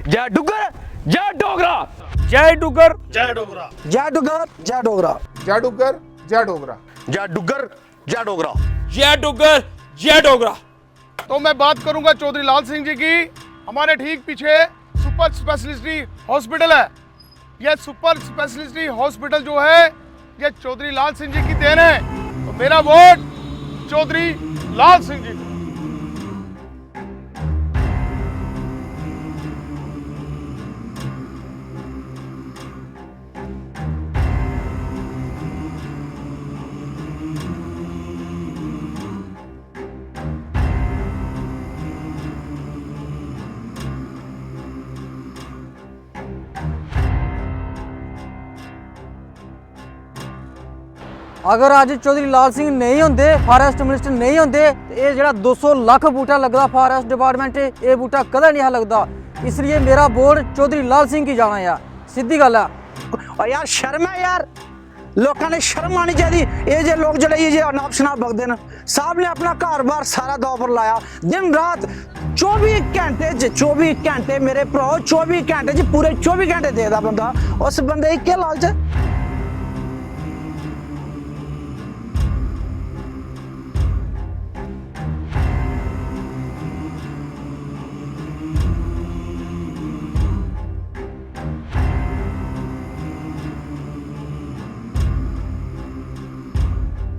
जय डुगर जय डोगरा। जय डुगर जय डोगरा। जय डुगर जय डोगरा। जय डुगर जय डोगरा। जय डुगर जय डोगरा। जय डुगर जय डोगरा। तो मैं बात करूंगा चौधरी लाल सिंह जी की। हमारे ठीक पीछे सुपर स्पेशलिटी हॉस्पिटल है। यह सुपर स्पेशलिटी हॉस्पिटल जो है ये चौधरी लाल सिंह जी की देन है। तो मेरा वोट चौधरी लाल सिंह जी को। अगर आज चौधरी लाल सिंह नहीं होंगे, फारेस्ट मिनिस्टर नहीं होंगे, तो ये जो 200 लाख बूटा लगता फारेस्ट डिपार्टमेंट ये बूटा कदा नहीं लगता। इसलिए मेरा वोट चौधरी लाल सिंह की जाना यार, सीधी गल है। और यार शर्म है यार, लोगों ने शर्म आनी चाहिए। ये जो लोग जो ये अनाप शनाप बकते हैं, साहब ने अपना घर बार सारा दाव पर लाया। दिन रात 24 घंटे मेरे भ्राओ 24 घंटे पूरे 24 घंटे देता बंदा। उस बंदे की क्या लालच है?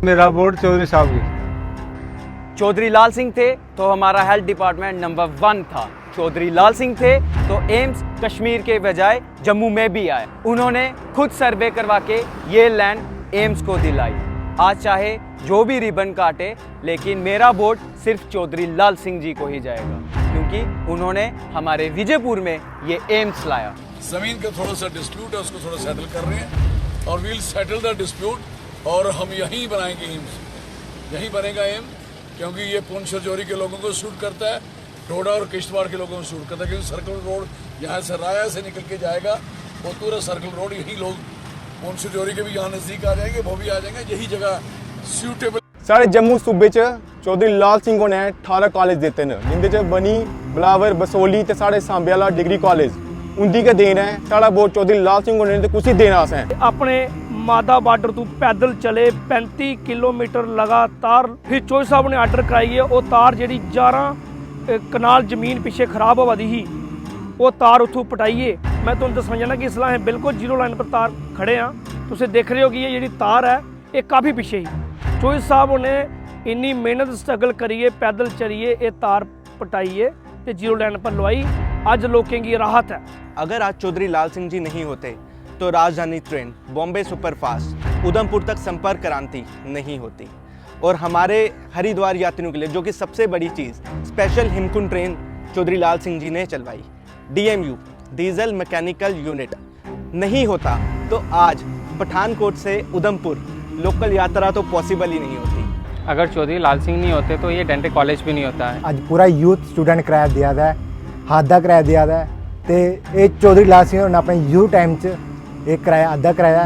मेरा वोट चौधरी साहब की। चौधरी लाल सिंह थे तो हमारा हेल्थ डिपार्टमेंट नंबर 1 था। चौधरी लाल सिंह थे तो एम्स कश्मीर के बजाय जम्मू में भी आए। उन्होंने खुद सर्वे करवा के ये लैंड एम्स को दिलाई। आज चाहे जो भी रिबन काटे, लेकिन मेरा वोट सिर्फ चौधरी लाल सिंह जी को ही जाएगा, क्योंकि उन्होंने हमारे विजयपुर में ये एम्स लाया। जमीन का थोड़ा सा डिस्प्यूट है, उसको थोड़ा सेटल कर रहे हैं और वील सेटल द डिस्प्यूट और हम यहीं बनाएंगे एम्स। यहीं बनेगा एम्स, क्योंकि ये पुंछ रजौरी के लोगों को शूट करता है, डोडा और किश्तवाड़ के लोगों को शूट करता है, क्योंकि सर्कल रोड यहाँ से राया से निकल के जाएगा और पूरा सर्कल रोड यही लोग पुंछ रजौरी के भी यहाँ नज़दीक आ जाएंगे, वो भी आ जाएंगे। यही जगह सूटेबल। साढ़े जम्मू सूबे च चौधरी लाल सिंह को ने 18 कॉलेज देते हैं, जिंदे च बनी बलावर बसोली ते साढ़े सांबे वाला डिग्री कॉलेज उनकी के देन है। साढ़ा वोट चौधरी लाल सिंह को ने तो कुछ ही देना है। अपने मादा बार्डर तो पैदल चले 35 किलोमीटर लगातार, फिर चौधरी साहब ने आर्डर कराई है वो तार जी 11 कनाल जमीन पिछे खराब होवा दी ही, वो तार उतों पटाइए। मैं तुम दसना चाहना कि इसला बिल्कुल जीरो लाइन पर तार खड़े हाँ। तुम देख रहे हो कि ये जी तार है ये काफ़ी पिछे ही। चौधरी साहब ने इन्नी मेहनत स्ट्रगल करिए, पैदल चलिए, ये तार पटाइए तो जीरो लाइन पर लवाई। आज लोगों की राहत है। अगर आज चौधरी लाल सिंह जी नहीं होते तो राजधानी ट्रेन बॉम्बे सुपरफास्ट उधमपुर तक संपर्क क्रांति नहीं होती, और हमारे हरिद्वार यात्रियों के लिए जो कि सबसे बड़ी चीज़ स्पेशल हिमकुंड ट्रेन चौधरी लाल सिंह जी ने चलवाई। DMU डीजल मैकेनिकल यूनिट नहीं होता तो आज पठानकोट से उधमपुर लोकल यात्रा तो पॉसिबल ही नहीं होती। अगर चौधरी लाल सिंह नहीं होते तो ये डेंटल कॉलेज भी नहीं होता है। आज पूरा यूथ स्टूडेंट कराया दिया है, हाथ का कराया दिया है, तो ये चौधरी लाल सिंह ने अपने यूथ टाइम च एक कराया अद्धा कराया।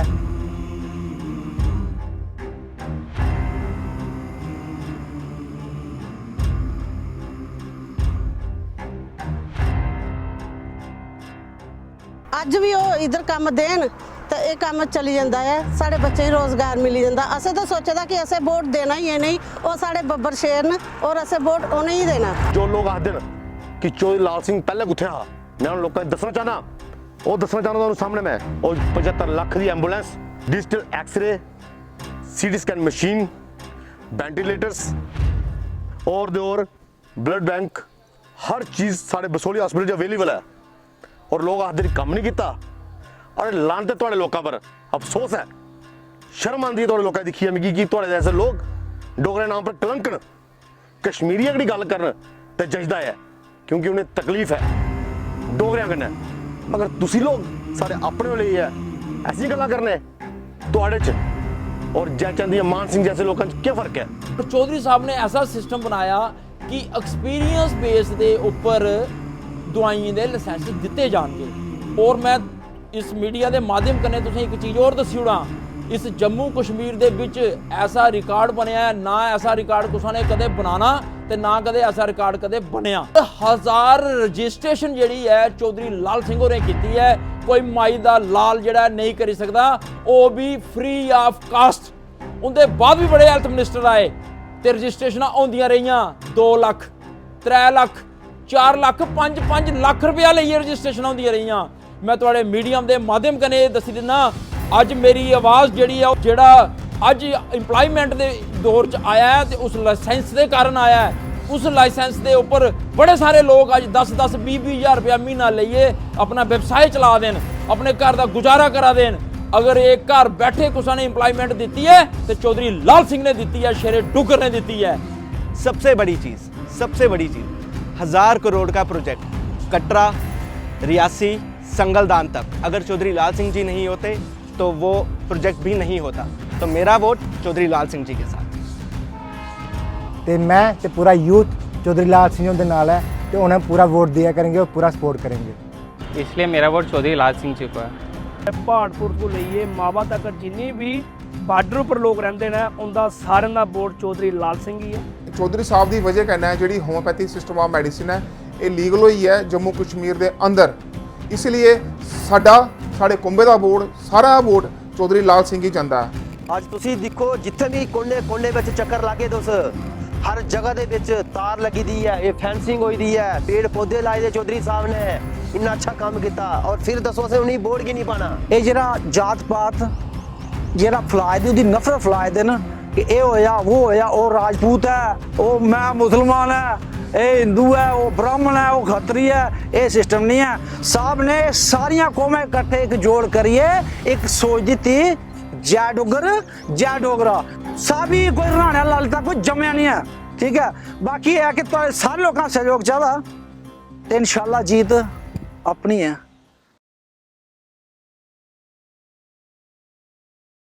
अज भी वो इधर काम देन तो ये काम चली जाता है, साढ़े बच्चे ही रोजगार मिली जाता। असें तो सोचा था कि असें वोट देना ही है नहीं, वो साढ़े बब्बर शेर न और असें वोट उन्हें ही देना। जो लोग आखते हैं कि चौधरी लाल सिंह पहले कुत्थे हा, मैं उन लोगों को दसना चाहना, वो दसना चाहना उन्होंने सामने मैं, और 75 लाख की ambulance, digital x ray, CT scan machine, ventilators और ब्लड बैंक, हर चीज़ साढ़े बसोली हॉस्पिटल अवेलेबल है। और लोग आखते कम नहीं किया। और लानते थोड़े लोगों पर अफसोस है, शर्म आती है थोड़े लोगों दिखी है मिगी कि थोड़े जैसे लोग डोगरे नाम पर कलंकन कश्मीरियों की गल करन ते जचदा है, क्योंकि उन्हें तकलीफ है डोगरियां कन्नै। मगर तुसी लोग सारे अपने लिए है ऐसी गल्लां करने तुहाड़े च और जयचंद मान सिंह जैसे लोगों च क्या फर्क है? तो चौधरी साहब ने ऐसा सिस्टम बनाया कि एक्सपीरियंस बेस के उपर दवाइयां के लाइसेंस दिते जाएंगे। और मैं इस मीडिया के माध्यम कन्नै तुसें एक चीज़ और दस्सी ओड़ां ਇਸ ਜੰਮੂ ਕਸ਼ਮੀਰ ਦੇ ਵਿੱਚ ਐਸਾ ਰਿਕਾਰਡ ਬਣਿਆ ਹੈ, ਨਾ ਐਸਾ ਰਿਕਾਰਡ ਕਿਸੇ ਨੇ ਕਦੇ ਬਣਾਣਾ ਤੇ ਨਾ ਕਦੇ ਐਸਾ ਰਿਕਾਰਡ ਕਦੇ ਬਣਿਆ। 1000 ਰਜਿਸਟ੍ਰੇਸ਼ਨ ਜਿਹੜੀ ਹੈ ਚੌਧਰੀ ਲਾਲ ਸਿੰਘ ਹੋਰਾਂ ਕੀਤੀ ਹੈ। ਕੋਈ ਮਾਈ ਦਾ ਲਾਲ ਜਿਹੜਾ ਨਹੀਂ ਕਰੀ ਸਕਦਾ, ਉਹ ਵੀ ਫ੍ਰੀ ਆਫ ਕਾਸਟ। ਉਹਦੇ ਬਾਅਦ ਵੀ ਬੜੇ ਹੈਲਥ ਮਿਨਿਸਟਰ ਆਏ ਤੇ ਰਜਿਸਟ੍ਰੇਸ਼ਨਾਂ ਆਉਂਦੀਆਂ ਰਹੀਆਂ 2 ਲੱਖ 3 ਲੱਖ 4 ਲੱਖ 5 ਲੱਖ ਰੁਪਇਆ ਲਈ ਰਜਿਸਟ੍ਰੇਸ਼ਨ ਆਉਂਦੀਆਂ ਰਹੀਆਂ। ਮੈਂ ਤੁਹਾਡੇ ਮੀਡੀਅਮ ਦੇ ਮਾਧਿਅਮ ਕਨੇ ਦੱਸ ਦਿੰਦਾ, ਅੱਜ ਮੇਰੀ ਆਵਾਜ਼ ਜਿਹੜੀ ਆ ਜਿਹੜਾ ਅੱਜ ਇੰਪਲਾਇਮੈਂਟ ਦੇ ਦੌਰ 'ਚ ਆਇਆ ਹੈ ਤੇ ਉਸ ਲਾਇਸੈਂਸ ਦੇ ਕਾਰਨ ਆਇਆ ਹੈ। ਉਸ ਲਾਇਸੈਂਸ ਦੇ ਉੱਪਰ ਬੜੇ ਸਾਰੇ ਲੋਕ ਅੱਜ 10-10 20-20 ਹਜ਼ਾਰ ਰੁਪਇਆ ਮਹੀਨਾ ਲਈਏ ਆਪਣਾ ਵਿਵਸਾਏ ਚਲਾ ਦੇਣ, ਆਪਣੇ ਘਰ ਦਾ ਗੁਜ਼ਾਰਾ ਕਰਾ ਦੇਣ। ਅਗਰ ਇਹ ਘਰ ਬੈਠੇ ਕਿਸੇ ਨੇ ਇੰਪਲਾਇਮੈਂਟ ਦਿੱਤੀ ਹੈ ਤੇ ਚੌਧਰੀ ਲਾਲ ਸਿੰਘ ਨੇ ਦਿੱਤੀ ਹੈ, शेरे डुग्गर ने ਦਿੱਤੀ ਹੈ। सबसे बड़ी चीज़ 1000 करोड़ का प्रोजेक्ट कटरा, रियासी, संगलदान तक, अगर चौधरी लाल सिंह जी नहीं होते तो वो प्रोजेक्ट भी नहीं होता। तो मेरा वोट चौधरी लाल सिंह जी के साथ। ਤੇ ਮੈਂ ਤੇ ਪੂਰਾ ਯੂਥ ਚੌਧਰੀ ਲਾਲ ਸਿੰਘ ਦੇ ਨਾਲ ਹੈ ਤੇ ਉਹਨਾਂ ਨੂੰ ਪੂਰਾ ਵੋਟ ਦਿਆ ਕਰਾਂਗੇ ਔਰ ਪੂਰਾ ਸਪੋਰਟ ਕਰਾਂਗੇ। इसलिए मेरा वोट चौधरी लाल सिंह जी को है। ਪਹਾੜਪੁਰ ਤੋਂ ਲਈਏ ਮਾਵਾ ਤੱਕ ਜਿੰਨੀ ਵੀ ਬਾਰਡਰ ਉੱਪਰ ਲੋਕ ਰਹਿੰਦੇ ਨੇ ਉਹਦਾ ਸਾਰਿਆਂ ਦਾ ਵੋਟ ਚੌਧਰੀ ਲਾਲ ਸਿੰਘ ਹੀ ਹੈ। ਚੌਧਰੀ ਸਾਹਿਬ ਦੀ ਵਜ੍ਹਾ ਕਹਿਣਾ ਹੈ ਜਿਹੜੀ ਹੋਮੋਪੈਥੀ ਸਿਸਟਮ ਆਫ ਮੈਡੀਸਿਨ ਹੈ ਇਹ ਲੀਗਲ ਹੋਈ ਹੈ ਜੰਮੂ ਕਸ਼ਮੀਰ ਦੇ ਅੰਦਰ, ਇਸ ਲਈ ਸਾਡੇ ਕੁੰਬੇ ਦਾ ਵੋਟ ਸਾਰਾ ਵੋਟ ਚੌਧਰੀ ਲਾਲ ਸਿੰਘ ਹੀ ਜਾਂਦਾ ਹੈ। ਅੱਜ ਤੁਸੀਂ ਦੇਖੋ ਜਿੱਥੇ ਵੀ ਕੋਨੇ ਵਿੱਚ ਚੱਕਰ ਲਾਗੇ ਦੋਸ ਹਰ ਜਗ੍ਹਾ ਦੇ ਵਿੱਚ ਤਾਰ ਲੱਗੀ ਦੀ ਹੈ, ਇਹ ਫੈਂਸਿੰਗ ਹੋਈ ਦੀ ਹੈ, ਪੇੜ ਪੌਦੇ ਲਾਏ ਦੇ ਚੌਧਰੀ ਸਾਹਿਬ ਨੇ, ਇੰਨਾ ਅੱਛਾ ਕੰਮ ਕੀਤਾ। ਔਰ ਫਿਰ ਦੱਸੋ ਅਸੀਂ ਉਹਨੀ ਵੋਟ ਕੀ ਨਹੀਂ ਪਾਣਾ। ਇਹ ਜਿਹੜਾ ਜਾਤ ਪਾਤ ਜਿਹੜਾ ਫਲਾਇਦ ਉਹਦੀ ਨਫ਼ਰਤ ਫਲਾਇਦ ਹੈ ਨਾ ਕਿ ਇਹ ਹੋਇਆ ਉਹ ਹੋਇਆ, ਉਹ ਰਾਜਪੂਤ ਹੈ, ਉਹ ਮੈਂ ਮੁਸਲਮਾਨ ਹੈ, ਇਹ ਹਿੰਦੂ ਹੈ, ਉਹ ਬ੍ਰਾਹਮਣ ਹੈ, ਉਹ ਖੱਤਰੀ ਹੈ, ਇਹ ਸਿਸਟਮ ਨਹੀਂ ਹੈ। ਸਾਹਿਬ ਨੇ ਸਾਰੀਆਂ ਕੌਮਾਂ ਇਕੱਠੇ ਇੱਕ ਜੋੜ ਕਰੀਏ, ਇੱਕ ਸੋਚ ਦਿੱਤੀ ਜੈ ਡੁੱਗਰ ਜੈ ਡੋਗਰਾ। ਸਾਬੀ ਕੋਈ ਰਾਣਾ ਲਾਲਤਾ ਕੋਈ ਜੰਮਿਆ ਨਹੀਂ ਹੈ, ਠੀਕ ਹੈ। ਬਾਕੀ ਇਹ ਹੈ ਕਿ ਸਾਰੇ ਲੋਕਾਂ ਦਾ ਸਹਿਯੋਗ ਚਾਹੀਦਾ ਤੇ ਇਨਸ਼ਾਅੱਲਾ जीत अपनी है।